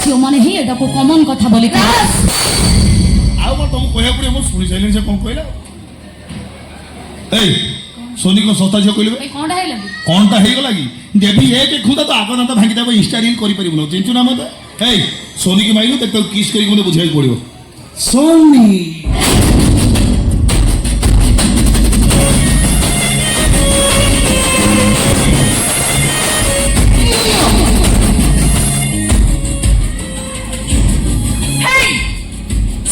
ଝିଅ ମାନେ ହିଁ ଏଟାକୁ କମନ କଥା ବୋଲି ଆଉ କଣ ତମକୁ କହିବାକୁ ପଡିବ? ମୁଁ ଶୁଣି ସାରିଲିଣି ସେ କଣ କହିଲା। ଏଇ सोनी को सस्ता झील कहले कौनटा ହେଇଗଲା କି देवी एक खुदा तो आगो दांत भांगी देबो इंस्टा रील करि परिबो न चिंचु ना मते ए सोनी की माइलु ते किस करी मते बुझाई पड़िबो सोनी हे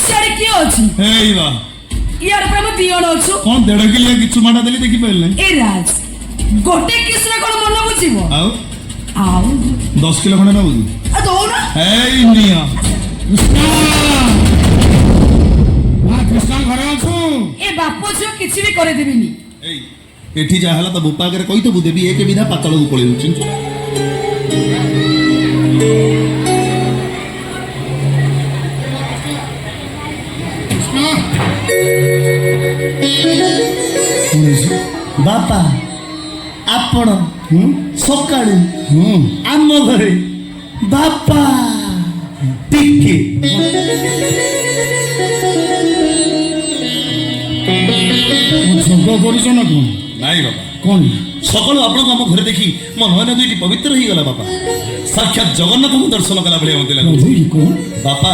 सर की अछि हे बा यार पर मैं दियोन अछु कोन 1.5 किलो किछु माटा देली देखि पइल नै ए राज गोटे किसरा कोन मन बुझिबो आउ 10 किलो खने ना बुझी आ दो ना ए इंडिया कृष्णा घरे अछु ए बापो जो किछि भी करे देबिनी ए एठी जा हला त बुपा करे कहि तो देबी एक विधा पातळ को पळेउ चिंचु बापा आपण सकाळू आम घरे बापा टिके जोग करूछ ना कोन नाही बाबा कोन सकाळू आपण आम घरे देखी मन नयन दुईटी पवित्र ही गला बापा साक्षात जगन्नाथ को दर्शन कला भले मते लागो कोन बापा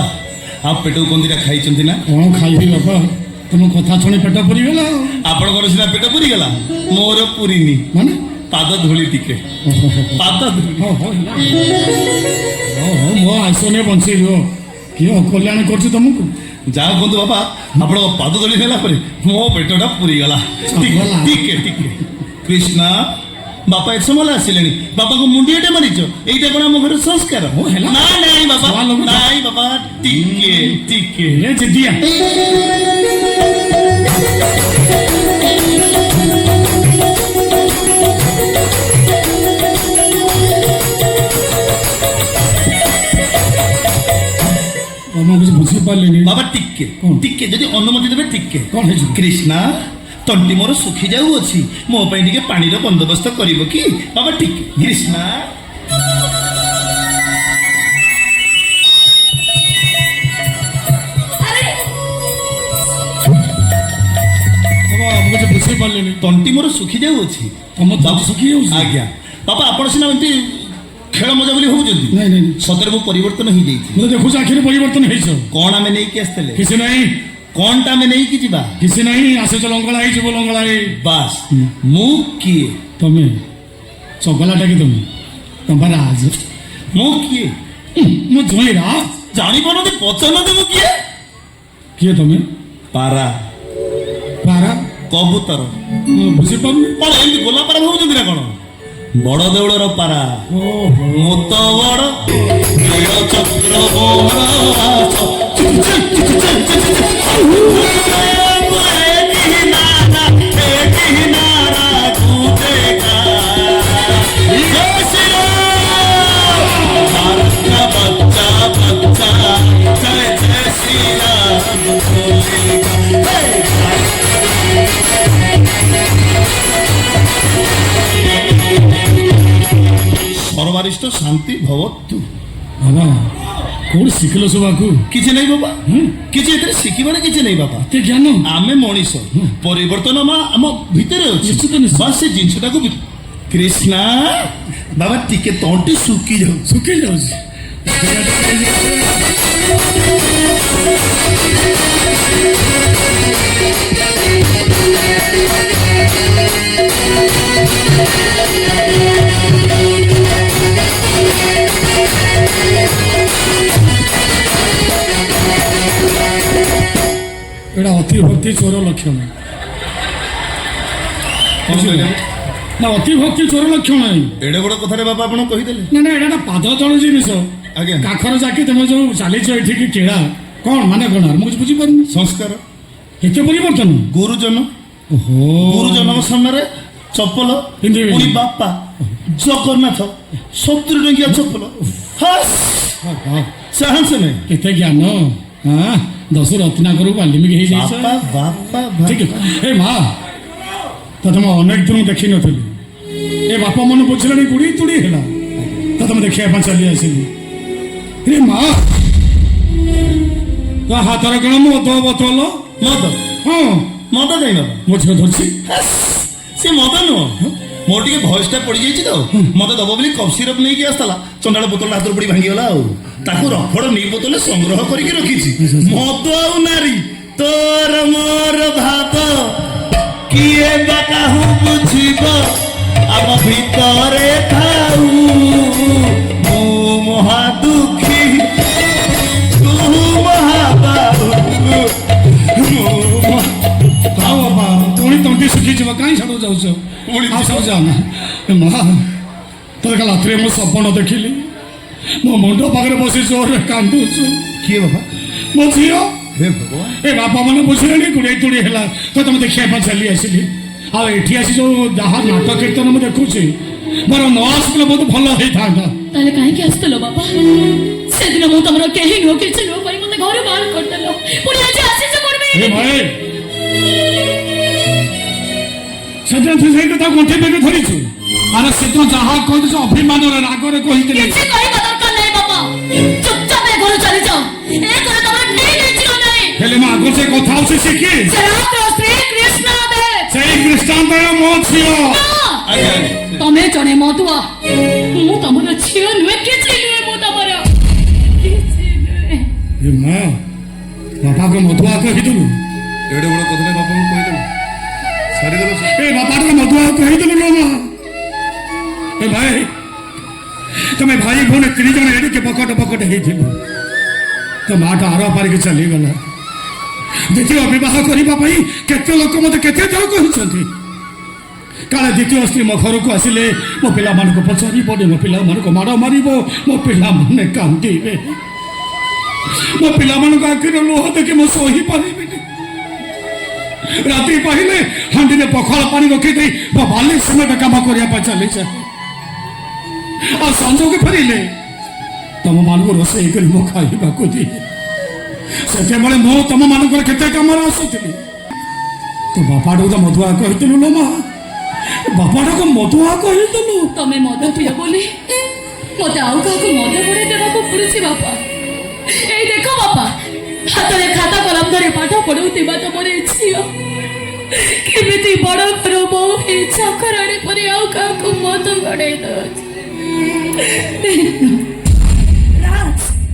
आप पेटू कोंदिरा खाई चंती ना कोन खाइबी बापा तुम कथा सुनी पेट पुरी गेला आपण घर सिना पेट पुरी गला मोर पुरीनी माने पाद धूली टिके पाद धूली हो मो आइसने बंसी जो कियो कल्याण करछ तुमको जा कोंद बाबा आपण पाद धूली हेला परे मो पेटटा पुरी गला टिके टिके कृष्णा बापा एक समय आसिलेनी बापा को मुंडियाटे मारिछ एइटा कोन हम घर संस्कार हो हेला ना नाही बाबा नाही बाबा टिके टिके ले जिदिया कुछ बुझी पारे बाबा टिके टिके जदि अनुमति देवे टिके कौन है कृष्णा तंटी मोर सुखी जाऊ अछि मो पई टिके पानी रो बंदोबस्त करिवो कि बाबा टिके कृष्णा अरे बाबा कुछ बुझी पारे तंटी मोर सुखी जाऊ अछि हम दाद सुखी हो आज्ञा बाबा आपण सिना एंती खेल मजा बोली हो जल्दी नहीं नहीं सतर वो परिवर्तन ही देई मैं देखु आखिर परिवर्तन है छ कोन आमे नै के आस्तले किसी नहीं कोनटा में नहीं कि जीवा किसी नहीं आसे चलो लंगला है जीव लंगला है बस मु किए तमे चगलाटा कि तमे तमरा आज मु किए मु जोईरा जानी पनो दे पचन दे मु किए तमे पारा पारा कबूतर बुझी पानु कोन एंती गोला पारा भाउ जंदिरा कोन बड़ देउळर पारा मोत बड़ नील चक्र बोरा सर्वरिष्ठ शांति भवतु बाबा कोड सिखलो सुबाकू किछि नै बाबा किछि एते सिखिबाने किछि नै बाबा ते ज्ञान आमे मनीष परिवर्तन मा हम भितरे अछि बस से जिंसटा को कृष्णा बाबा टिके तंटी सुकी जाऊ एटा अति भक्ति चोर लक्षण ना अति भक्ति चोर लक्षण है एडे बड़ कथा रे बाबा आपण कहि देले ना ना एटा पाद तळ जिनिस आगे काखर जाके तुम जो चाली छ एठी की केड़ा कोन माने कोन हम बुझी पारनी संस्कार एते परिवर्तन गुरुजन ओहो गुरुजन सामने चप्पल पुनी बापा जगन्नाथ शत्रु रंगिया चप्पल हस चांस नहीं केते ज्ञान हां दस रत्नाकर वाल्मीकि हे जाइछ बापा बापा ठीक है ए मां तो तुम अनेक दिन देखी नथिली ए बापा मन बुझलानी गुड़ी तुड़ी हैला तो तुम देखिया पा चली आसिली ଏ ମା ତା ହାତରେ କଣ ମଦ ବୋତଲ? ମଦ? ହଁ ମଦ କାଇଁ ବାବା? ମୋ ଝିଅ ଧରିଛି। ସେ ମଦ ନୁହଁ, ମୋର ଟିକେ ଭଏସ ଟା ପଡିଯାଇଛି ତ, ମତେ ଦବ ବୋଲି କଫ୍ ସିରପ ନେଇକି ଆସିଥିଲା, ଚଣ୍ଡାଳ ବୋତଲ ହାତରୁ ପଡି ଭାଙ୍ଗିଗଲା ଆଉ। ତାକୁ ରଫଡ଼ ନେଇ ବୋତଲ ସଂଗ୍ରହ କରିକି ରଖିଛି। ମଦ ଆଉ ନାରୀ ତୋର ମୋର ଭାବ, କିଏ ବା କାହୁ ବୁଝିବ ଆମ ଭିତରେ ଥାଉ। ମୁଁ ମହା ଦୁଃଖୀ, ତୁ ମହାବାହୁ। ଆଉ ବାବା ପୁଣି ତଣ୍ଟି ଶୁଖିଯିବ, କାହିଁ ସାଡ଼ୁ ଯାଉଛ? ଆଉ ସବୁ ଯାଅ ନା। ଏ ମା ତୋର କାଲି ରାତିରେ ମୁଁ ସପନ ଦେଖିଲି, ମୋ ମୁଣ୍ଡ ପାଖରେ ବସି ଜୋରରେ କାନ୍ଦୁଛୁ। କିଏ ବାବା? ମୋ ଝିଅ। ହେ ଭଗବାନ। ଏ ବାପା ମାନେ ବୁଝିଲେଣି, ଗୁଡ଼େଇ ତୁଡ଼ି ହେଲା ତ ତମେ ଦେଖିବା ପାଇଁ ଚାଲି ଆସିଲି। ଆଉ ଏଠି ଆସି ଯୋଉ ଯାହା ନାଟ କୀର୍ତ୍ତନ ମୁଁ ଦେଖୁଛି, ବରଂ ନ ଆସିଲେ ବହୁତ ଭଲ ହେଇଥାନ୍ତା। ତାହେଲେ କାହିଁକି ଆସିଥିଲ ବାପା? ସେଦିନ ମୁଁ ତମର କେହି ନୁହଁ, କିଛି ନୁହଁ କହି ମତେ ଘରୁ ବାହାର କରିଦେଲ, ପୁଣି ଆଜି ଆସିଛ କରିବେ। ଏ ଭାଇ ସେଦିନ ତୁ ସେଇ କଥା ଗଣ୍ଠି ବେগে ଧରିଛୁ। ଆରେ ସେଦିନ ଯାହା କହିଛୁ ଅଭିମାନରେ ରାଗରେ କହିଥିଲି। କିଛି କହିବା ଦରକାର ନାହିଁ ବାପା, ଚୁପଚାପ ଏ ଘରୁ ଚାଲିଯାଅ। ଏ ଘରେ ତମର କେହି ନେଇଯିବ ନାହିଁ। ହେଲେ ମୁଁ ଆଗରୁ ସେ କଥା ହଉଛି ସେ କିଏ? ସେ ରାତ୍ର ଶ୍ରୀ କୃଷ୍ଣ ଦେବ। ସେଇ କୃଷ୍ଣାନ୍ତର ମୋ ଝିଅ। ତମେ ଜଣେ ମଦୁଆ, ମୁଁ ତମର ଝିଅ ନୁହେଁ, କିଛି ନୁହେଁ, ମୁଁ ତମର କିଛି ନୁହେଁ। ଏ ମା ବାପାକୁ ମଧୁଆ କହିଥିଲୁ? ଏଡ଼େ ବଡ଼ କଥା ବାପାଙ୍କୁ କହିଦେଲୁ, ସାରିଦେଲ। ଏ ବାପାକୁ ମଧୁଆ କହିଥିଲୁ ଲୋ ମା? ଏ ଭାଇ ତମେ ଭାଇ ଭଉଣୀ 3 ଜଣ ଏଡ଼ିକେ ପକଟ ପକଟ ହେଇଥିଲୁ, ତ ମାଟା ଆର ପାରିକି ଚାଲିଗଲା। ଦ୍ୱିତୀୟ ବିବାହ କରିବା ପାଇଁ କେତେ ଲୋକ ମୋତେ କେତେ ଥର କହିଛନ୍ତି, କାଳେ ଦ୍ୱିତୀୟ ସ୍ତ୍ରୀ ମୋ ଘରକୁ ଆସିଲେ ମୋ ପିଲାମାନଙ୍କୁ ପଚାରିବନି, ମୋ ପିଲାମାନଙ୍କୁ ମାଡ଼ ମାରିବ, ମୋ ପିଲାମାନେ କାନ୍ଦିବେ, ମୋ ପିଲାମାନଙ୍କ ଆଖିରେ ଲୁହ ଦେଖି ମୁଁ ସହିପାରିବିନି। ରାତି ପାହିଲେ ହାଣ୍ଡିରେ ପଖାଳ ପାଣି ରଖିଦେଇ ମୋ ବାଲି ସମେତ କାମ କରିବା ପାଇଁ ଚାଲିଯାଏ। ଆଉ ସଞ୍ଜକୁ ଫେରିଲେ ତମମାନଙ୍କୁ ରୋଷେଇ କରି ମୁଁ ଖାଇବାକୁ ଦିଏ। ସେତେବେଳେ ମୁଁ ତମମାନଙ୍କର କେତେ କାମରେ ଆସୁଥିଲି। ତୁ ବାପାଟାକୁ ତ ମଧୁଆ କହିଥିଲୁ ଲୋ ମା, ବାପାଟାକୁ ମଧୁଆ କହିଥିଲୁ। ତମେ ମଦ ପିଅ ବୋଲି ମତେ ଆଉ କାହାକୁ ମଦ ବଢ଼େଇ ଦେବାକୁ ପଡୁଛି ବାପା। ଏଇ ଦେଖ ବାପା, ହାତରେ ଖାତା କଲମ ଧରି ପାଠ ପଢଉଥିବା ତମର ଏ ଝିଅ କେମିତି ବଡ ଘର ବୋଉ ହେଇ ଚାକରାଣୀ ପରି ଆଉ କାହାକୁ ମଦ ବଢ଼େଇ ଦଉଛି।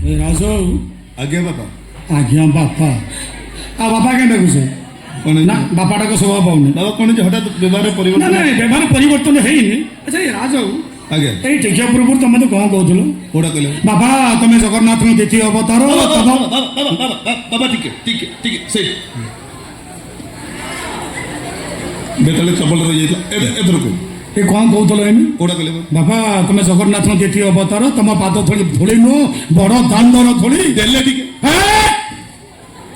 ଏ ରାଜ ଆଜ୍ଞା ବାପା। ଆଜ୍ଞା ବାପା। ଆଉ ବାପା କେନ୍ ଦେଖୁଛେ କ'ଣ ନା ବାପାଟାକୁ ସ୍ୱଭାବ ପାଉନି। ବାବା କ'ଣ ଯେ ହଠାତ୍ ବ୍ୟବହାର ନା ପରିବର୍ତ୍ତନ? ନାଇଁ ବ୍ୟବହାର ପରିବର୍ତ୍ତନ ହେଇନି। ଆଚ୍ଛା ଏ ରାଜ ଆଜ୍ଞା ଏଇ ଟିକିଆ ପୂର୍ବରୁ ତମେ ତ କ'ଣ କହୁଥିଲ? କୋଉଟା କହିଲେ? ବାବା ତମେ ଜଗନ୍ନାଥଙ୍କ ଦ୍ୱିତୀୟ ଅବତାର। ବାବା ଟିକେ ଟିକେ ଟିକେ ସେଇ ବେତାଳେ ଚପଲ ରହିଯାଇଥିଲା, ଏଥର କହୁ ଏ କ'ଣ କହୁଥିଲ ଏମି? କୋଉଟା କହିଲେ? ବାବା ତମେ ଜଗନ୍ନାଥଙ୍କ ଦ୍ୱିତୀୟ ଅବତାର, ତମ ପାଦ ଧୂଳି ନୁହଁ, ବଡ଼ ଦାଣ୍ଡର ଧୂଳି। ଦେଲେ ଟିକେ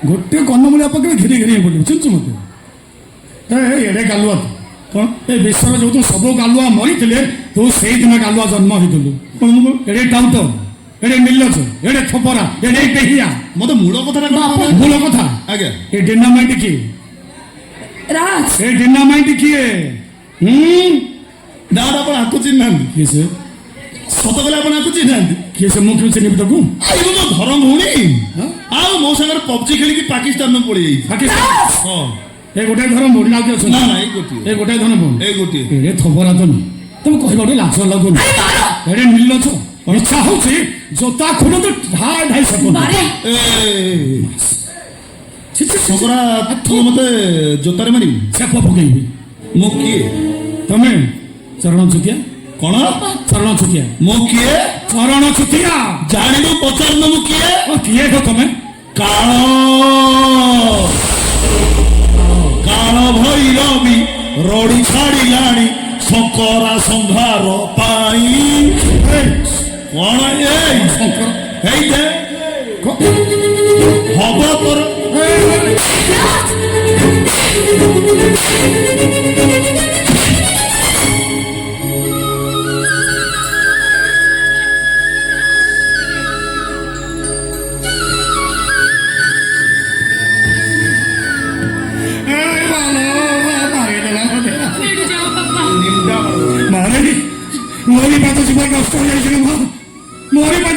ଗୋଟେ କନ୍ନମୂଳିଆ ପକେଇ ଘିରି ଘିରି ବୋଲିବୁ, ଚିନ୍ଛୁ ମତେ ଏଡ଼େ ଗାଲୁଆ କ'ଣ ଏ ବିଶ୍ୱର ଯୋଉ ସବୁ ଗାଲୁଆ ମରିଥିଲେ ତୁ ସେଇଦିନ ଗାଲୁଆ ଜନ୍ମ ହେଇଥିଲୁ। ଏଡ଼େ ଟାଉଟ, ଏଡ଼େ ନିର୍ଲଜ, ଏଡ଼େ ଥୋପରା, ଏଡ଼େ ବେହିଆ। ମତେ ମୂଳ କଥାଟା ମୂଳ କଥା ଆଜ୍ଞା। ଏ ଡିନାମାଇଟ କିଏ? ରାଜ ଏ ଡିନାମାଇଟ କିଏ? ଡାଉଟ ଆପଣ ଆକୁ ଚିହ୍ନାନ୍ତି? କିଏ ସେ? ସତ କଲେ ଆପଣ ଆକୁ ଚିହ୍ନାନ୍ତି? କିଏ ସେ? ମୁଁ କେମିତି ଚିହ୍ନିବି ତାକୁ? ଆଇବ ମୋ ଧର ଭଉଣୀ ଆଉ ମୋ ସାଙ୍ଗରେ ପବଜି ଖେଳିକି ପାକିସ୍ତାନ ପଳେଇ ଯାଇଛି। ପାକିସ୍ତାନ? ହଁ ଏ ଗୋଟାଏ ଧର ମୋଡ଼ି ନାକି ଅଛନ୍ତି। ନା ନା ଏଇ ଗୋଟିଏ ଏ ଗୋଟାଏ ଧର ବୋଲ। ଏଇ ଗୋଟିଏ ଏଡ଼େ ଥବରା ତ ନୁହେଁ, ତମେ କହିବା ଗୋଟେ ଲାଜ ଲାଗୁନି। ଏଡ଼େ ନିର୍ଲଜ, ଇଚ୍ଛା ହଉଛି ଜୋତା ଖୋଲନ୍ତୁ ଢାଇ ଢାଇ ସେପଟ। ସଗରା ତୁ ମତେ ଜୋତାରେ ମାରିବୁ? ଛେପ ପକେଇବି। ମୁଁ କିଏ? ତମେ ଚରଣ ଛୁଟିଆ। କ'ଣ? ଚରଣ ଛୁଟିଆ। ମୁଁ କିଏ? ଚରଣ ଛୁଟିଆ। ଜାଣିବୁ ପଚାରୁନ ମୁଁ କିଏ? କିଏ ହୋ ତମେ? କାଳ କାଳ ଭୈରବୀ ରଡ଼ି ଛାଡ଼ିଲାଣି ଶଙ୍କରା ସଂହାର ପାଇଁ। କ'ଣ ଏଇ ଶଙ୍କର ଏଇ ଦେ ହବ ତୋର ମୋରି ପାଦ ଯିବା କଷ୍ଟ ହେଇଯାଇଛି ମା, ମୋରି ପାଦ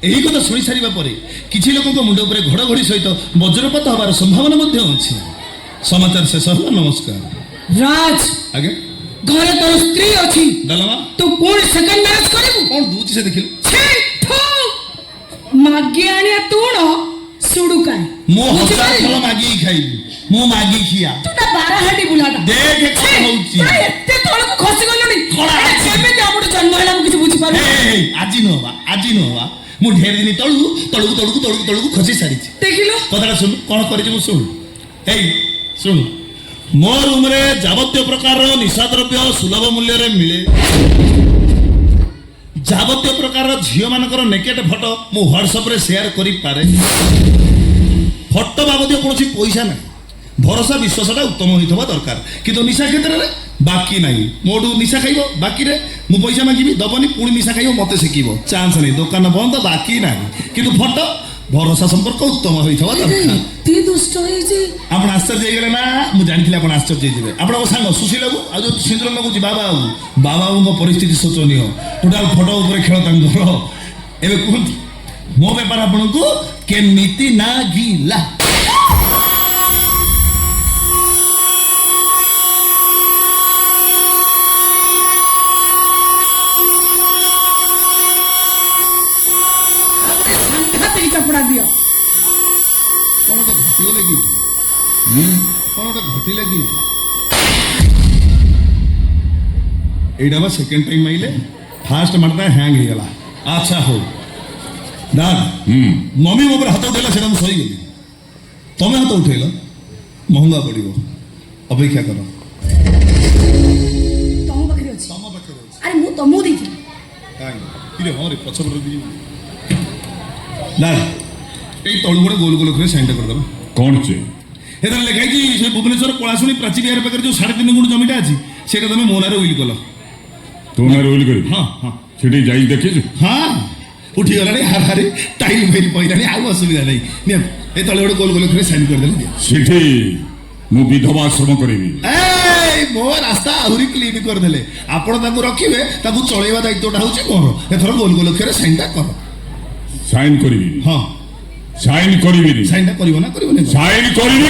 ଏହି କଥା ଶୁଣି ସାରିବା ପରେ କିଛି ଲୋକଙ୍କ ମୁଣ୍ଡ ଉପରେ ଘଡ଼ଘଡ଼ି ସହିତ ବଜ୍ରପାତ ହେବାର ସମ୍ଭାବନା ମଧ୍ୟ ଅଛି। ସମାଚାର ଶେଷ ହେଲା। ନମସ୍କାର। ରାଜ ଆଜ୍ଞା ଘରେ ତୋର ସ୍ତ୍ରୀ ଅଛି, ଡାଲମା ତୁ ପୁଣି ସେକେଣ୍ଡ ମ୍ୟାରେଜ କରିବୁ? କ'ଣ ଦଉଛି ସେ ଦେଖିଲୁ? ଛେ, ଥୁ। ମାଗି ଆଣିଆ ତୁଣ ସୁଡୁ କାଇଁ? ମୁଁ ହଜାର ଥର ମାଗିକି ଖାଇବି, ମୁଁ ମାଗି ଖିଆ। ତୁ ତା ବାରାହାଣ୍ଡି ବୁଲାଟା ଦେଖେ କ'ଣ ହଉଛି। ଏତେ ତଳକୁ ଖସି ଗଲୁଣି। କ'ଣ ଏଟା ଅଛି? କେମିତି ଆମଠୁ ଜନ୍ମ ହେଲା ମୁଁ କିଛି ବୁଝିପାରୁନି। ଆଜି ନୁହଁ ଆଜି ନୁହଁ ମୁଁ ଢେର ଦିନ ତଳକୁ ଖସି ସାରିଛି। ଦେଖିଲୁ କଥାଟା ଶୁଣୁ, କ'ଣ କରିଛି ମୁଁ ଶୁଣୁ। ଏଇ ଶୁଣୁ, ମୋ ରୁମରେ ଯାବତୀୟ ପ୍ରକାରର ନିଶାଦ୍ରବ୍ୟ ସୁଲଭ ମୂଲ୍ୟରେ ମିଳେ। ଯାବତୀୟ ପ୍ରକାରର ଝିଅମାନଙ୍କର ନେକେଟ ଫଟୋ ମୁଁ ହ୍ୱାଟ୍ସଆପ୍ରେ ସେୟାର କରିପାରେ। ଫଟୋ ବାବଦୀୟ କୌଣସି ପଇସା ନାହିଁ। ଭରସା ବିଶ୍ୱାସଟା ଉତ୍ତମ ହୋଇଥିବା ଦରକାର। କିନ୍ତୁ ନିଶା କ୍ଷେତ୍ରରେ ବାକି ନାହିଁ। ମୋଠୁ ନିଶା ଖାଇବ, ବାକିରେ ମୁଁ ପଇସା ମାଗିବି, ଦବନି, ପୁଣି ନିଶା ଖାଇବ, ମତେ ଶିଖିବ। ଚାନ୍ସ ନାହିଁ। ଦୋକାନ ବନ୍ଦ, ବାକି ନାହିଁ। କିନ୍ତୁ ଫଟୋ ଭରସା ସମ୍ପର୍କ ଉତ୍ତମ ହୋଇଥିବା ଦରକାର। ଏତେ ଦୁଷ୍ଟ ହେଇଛି। ଆପଣ ଆଶ୍ଚର୍ଯ୍ୟ ହେଇଗଲେ ନା? ମୁଁ ଜାଣିଥିଲି ଆପଣ ଆଶ୍ଚର୍ଯ୍ୟ ହେଇଯିବେ। ଆପଣଙ୍କ ସାଙ୍ଗ ସୁଶୀଲ ବାବୁ ଆଉ ଯୋଉ ସିନ୍ଦୁର ଲଗାଉଛି ବାବା ବାବୁଙ୍କ ପରିସ୍ଥିତି ଶୋଚନୀୟ। ଟୋଟାଲ ଫଟୋ ଉପରେ ଖେଳ ତାଙ୍କର। ଏବେ କୁହନ୍ତୁ ମୋ ବେପାର ଆପଣଙ୍କୁ କେମିତି ଲାଗିଲା? ଚାପଡ଼ା ଦିଅ। କ'ଣ ଗୋଟେ ଘଟିଗଲେ କି? କ'ଣ ଗୋଟେ ଘଟିଲେ କି? এইটা আবার সেকেন্ড টাইম মাইলে ফার্স্ট মারটা হ্যাং হয়ে গেল। আচ্ছা হো দাদ মমি ମୋ ଉପରେ ହାତ ଉଠେଇଲା ସେଟା ମୁଁ ସହିଗଲି। ତମେ ହାତ ଉଠେଇଲ, ମହଙ୍ଗା ପଡ଼ିବ। ଅପେକ୍ଷା କର। ତମ ପାଖରେ ଅଛି? ତମ ପାଖରେ ଅଛି। ଆରେ ମୁଁ ତମକୁ ଦେଇଥିଲି। କାଇଁ କିରେ ହଁ ରେ ପଛପଟେ ଦିଅ। ଦାଦ এই ତଳୁ ଗୋଟେ ଗୋଲ ଗୋଲ করে ସାଇନ୍ଟା କରିଦେବା। କ'ଣ ସେ? ଏଥିରେ ଲେଖା ହେଇଛି ସେ ଭୁବନେଶ୍ୱର ପଳାଶୁଣୀ ପ୍ରାଚୀ ବିହାର ପାଖରେ ଯୋଉ 3.5 ଗୁଣ୍ଠ ଜମିଟା ଅଛି ସେଇଟା ତମେ ମୋ ନାଁରେ ଉଇଲ୍ କଲ। ତୋ ନାଁରେ ଉଇଲ୍ କରିବି? ହଁ ହଁ ସେଠି ଯାଇ ଦେଖିଛୁ? ହଁ ଉଠିଗଲାଣି ହାରେ ଟାଇଲ ଫାଇଲ ପଇଲାଣି, ଆଉ ଅସୁବିଧା ନାହିଁ। ନିଅନ୍ତୁ ଏ ତଳେ ଗୋଟେ ଗୋଲ ଗୋଲ করে ସାଇନ୍ କରିଦେଲେ। ସେଠି ମୁଁ ବିଧବା ଆଶ୍ରମ କରିବି। ଏଇ ମୋ ରାସ୍ତା ଆହୁରି କ୍ଲିନ୍ କରିଦେଲେ। ଆପଣ ତାକୁ ରଖିବେ, ତାକୁ ଚଳେଇବା ଦାୟିତ୍ୱଟା ହେଉଛି ମୋର। ଏଥର ଗୋଲ ଗୋଲ করে ସାଇନ୍ଟା କର। ସାଇନ୍ କରିବି? ହଁ ସାଇନ୍ କରିବିନି। ସାଇନ୍ଟା କରିବ ନା କରିବନି? ସାଇନ୍ କରିବି।